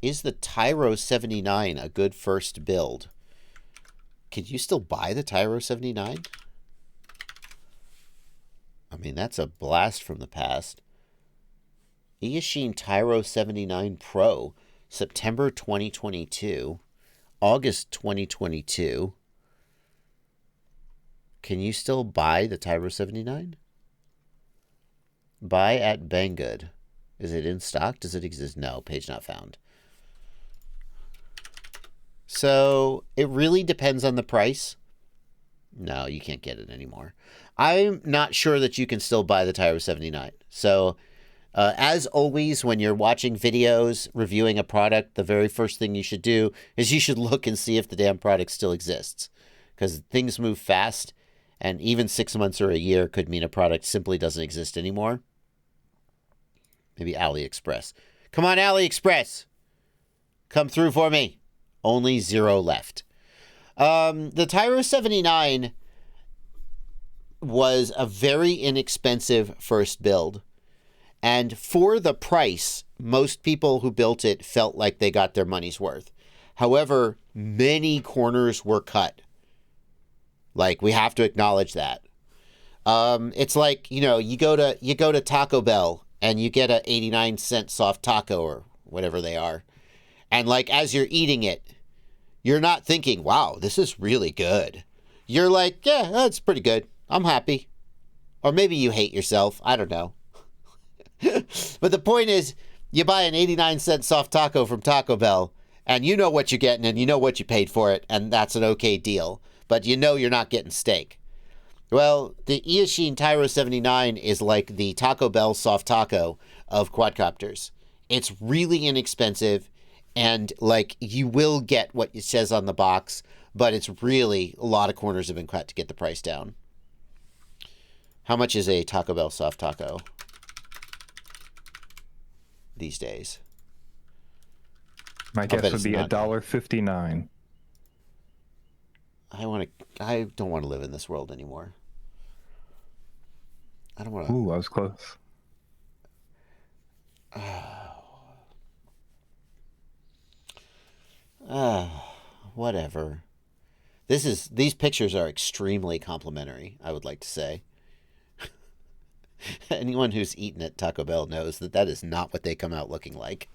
is the Tyro 79 a good first build? Could you still buy the Tyro 79? I mean, that's a blast from the past. Eachine Tyro 79 Pro, September 2022, August 2022. Can you still buy the Tyro 79? Buy at Banggood. Is it in stock? Does it exist? No, page not found. So it really depends on the price. No, you can't get it anymore. I'm not sure that you can still buy the Tyro 79. So as always, when you're watching videos, reviewing a product, the very first thing you should do is you should look and see if the damn product still exists. Because things move fast, and even 6 months or a year could mean a product simply doesn't exist anymore. Maybe AliExpress. Come on, AliExpress. Come through for me. Only 0 left. The Tyro 79 was a very inexpensive first build. And for the price, most people who built it felt like they got their money's worth. However, many corners were cut. Like, we have to acknowledge that. It's like, you know, you go to Taco Bell and you get a 89-cent soft taco or whatever they are. And like, as you're eating it, you're not thinking, wow, this is really good. You're like, yeah, that's pretty good. I'm happy. Or maybe you hate yourself. I don't know. But the point is, you buy an 89-cent soft taco from Taco Bell, and you know what you're getting, and you know what you paid for it, and that's an okay deal. But you know you're not getting steak. Well, the Eachine Tyro 79 is like the Taco Bell soft taco of quadcopters. It's really inexpensive, and like, you will get what it says on the box, but it's really, a lot of corners have been cut to get the price down. How much is a Taco Bell soft taco these days? My guess would be $1.59. I don't want to live in this world anymore. I don't want to. Ooh, I was close. Whatever. These pictures are extremely complimentary, I would like to say. Anyone who's eaten at Taco Bell knows that that is not what they come out looking like.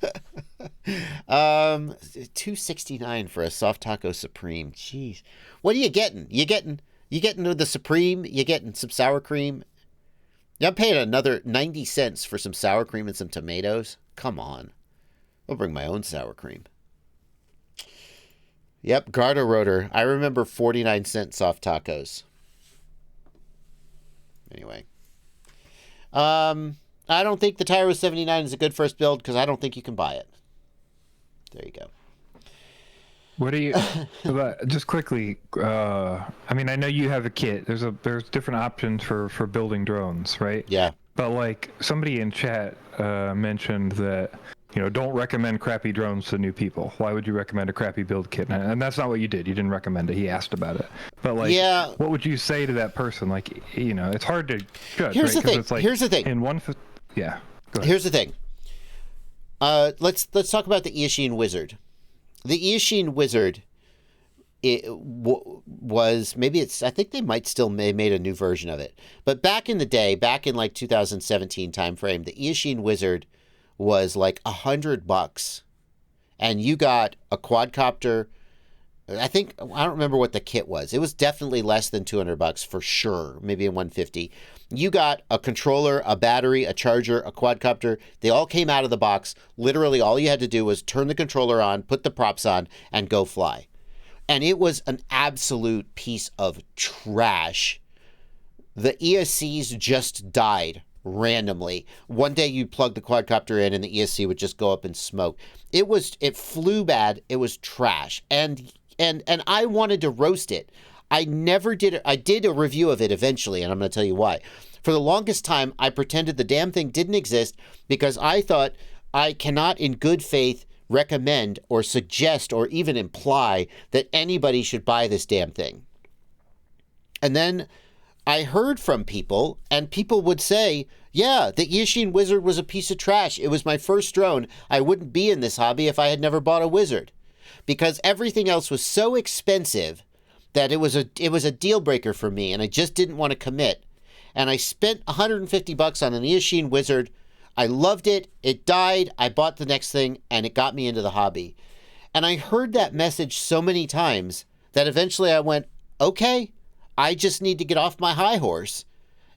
$2.69 for a soft taco supreme. Jeez. What are you getting? You getting the supreme, you getting some sour cream. I'm paying another 90 cents for some sour cream and some tomatoes. Come on. I'll bring my own sour cream. Yep, Garter Rotor. I remember 49-cent soft tacos. Anyway. I don't think the Tyro 79 is a good first build because I don't think you can buy it. There you go. What do you, just quickly, I mean, I know you have a kit. There's different options for building drones, right? Yeah. But like, somebody in chat mentioned that, you know, don't recommend crappy drones to new people. Why would you recommend a crappy build kit? And that's not what you did. You didn't recommend it. He asked about it. But like, yeah. What would you say to that person? Like, you know, it's hard to judge. Here's right? the thing. It's like, Here's the thing. Yeah. Go ahead. Here's the thing. Let's talk about the Eachine Wizard. The Eachine Wizard, was, maybe it's, I think they might still made a new version of it. But back in the day, back in like 2017 timeframe, the Eachine Wizard was like $100, and you got a quadcopter. I don't remember what the kit was. It was definitely less than $200 for sure, maybe a 150. You got a controller, a battery, a charger, a quadcopter. They all came out of the box. Literally all you had to do was turn the controller on, put the props on, and go fly. And it was an absolute piece of trash. The ESCs just died randomly. One day you'd plug the quadcopter in and the ESC would just go up in smoke. It flew bad. It was trash. And I wanted to roast it. I never did it. I did a review of it eventually, and I'm going to tell you why. For the longest time, I pretended the damn thing didn't exist because I thought I cannot in good faith recommend or suggest or even imply that anybody should buy this damn thing. And then I heard from people, and people would say, yeah, the Eachine Wizard was a piece of trash. It was my first drone. I wouldn't be in this hobby if I had never bought a Wizard, because everything else was so expensive that it was a deal breaker for me, and I just didn't want to commit. And I spent $150 on an Eachine Wizard. I loved it. It died. I bought the next thing, and it got me into the hobby. And I heard that message so many times that eventually I went, okay, I just need to get off my high horse.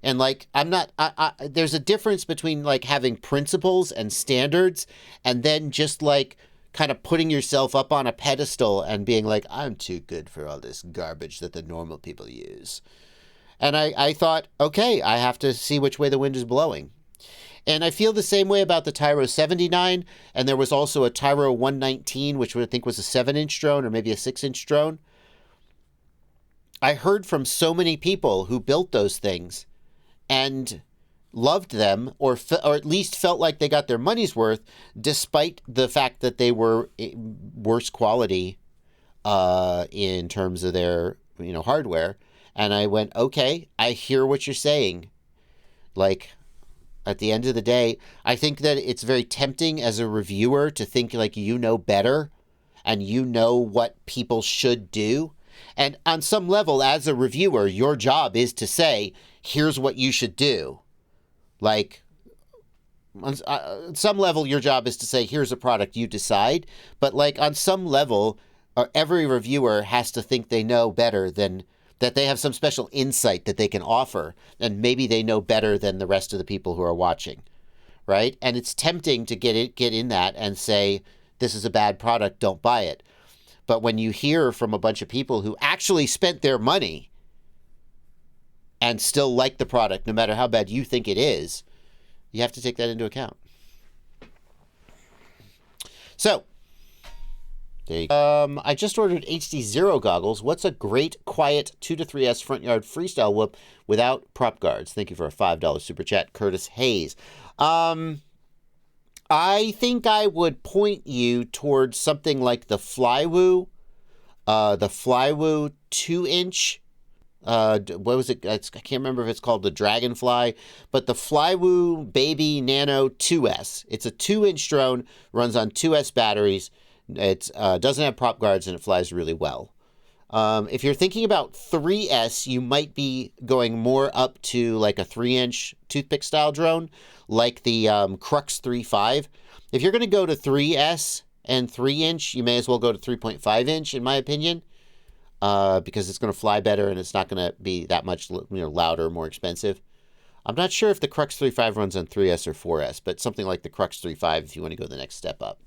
And like, there's a difference between like having principles and standards and then just like kind of putting yourself up on a pedestal and being like, I'm too good for all this garbage that the normal people use. And I thought, okay, I have to see which way the wind is blowing. And I feel the same way about the Tyro 79. And there was also a Tyro 119, which I think was a 7-inch drone or maybe a 6-inch drone. I heard from so many people who built those things and loved them, or at least felt like they got their money's worth, despite the fact that they were worse quality in terms of their hardware. And I went, okay, I hear what you're saying. Like, at the end of the day, I think that it's very tempting as a reviewer to think like you know better and you know what people should do. And on some level, as a reviewer, your job is to say, here's what you should do. Like, on some level, your job is to say, here's a product, you decide. But like on some level, every reviewer has to think they know better than that, they have some special insight that they can offer. And maybe they know better than the rest of the people who are watching. Right? And it's tempting to get in that and say, this is a bad product, don't buy it. But when you hear from a bunch of people who actually spent their money and still like the product, no matter how bad you think it is, you have to take that into account. So, there you go. I just ordered HD0 goggles. What's a great, quiet 2 to 3S front yard freestyle whoop without prop guards? Thank you for a $5 super chat, Curtis Hayes. I think I would point you towards something like the Flywoo 2-inch. What was it? I can't remember if it's called the Dragonfly, but the Flywoo Baby Nano 2S. It's a 2-inch drone, runs on 2S batteries. It doesn't have prop guards and it flies really well. If you're thinking about 3S, you might be going more up to like a 3-inch toothpick style drone, like the Crux 3.5. If you're going to go to 3S and 3-inch, you may as well go to 3.5-inch, in my opinion, because it's going to fly better and it's not going to be that much louder, more expensive. I'm not sure if the Crux 3.5 runs on 3S or 4S, but something like the Crux 3.5 if you want to go the next step up.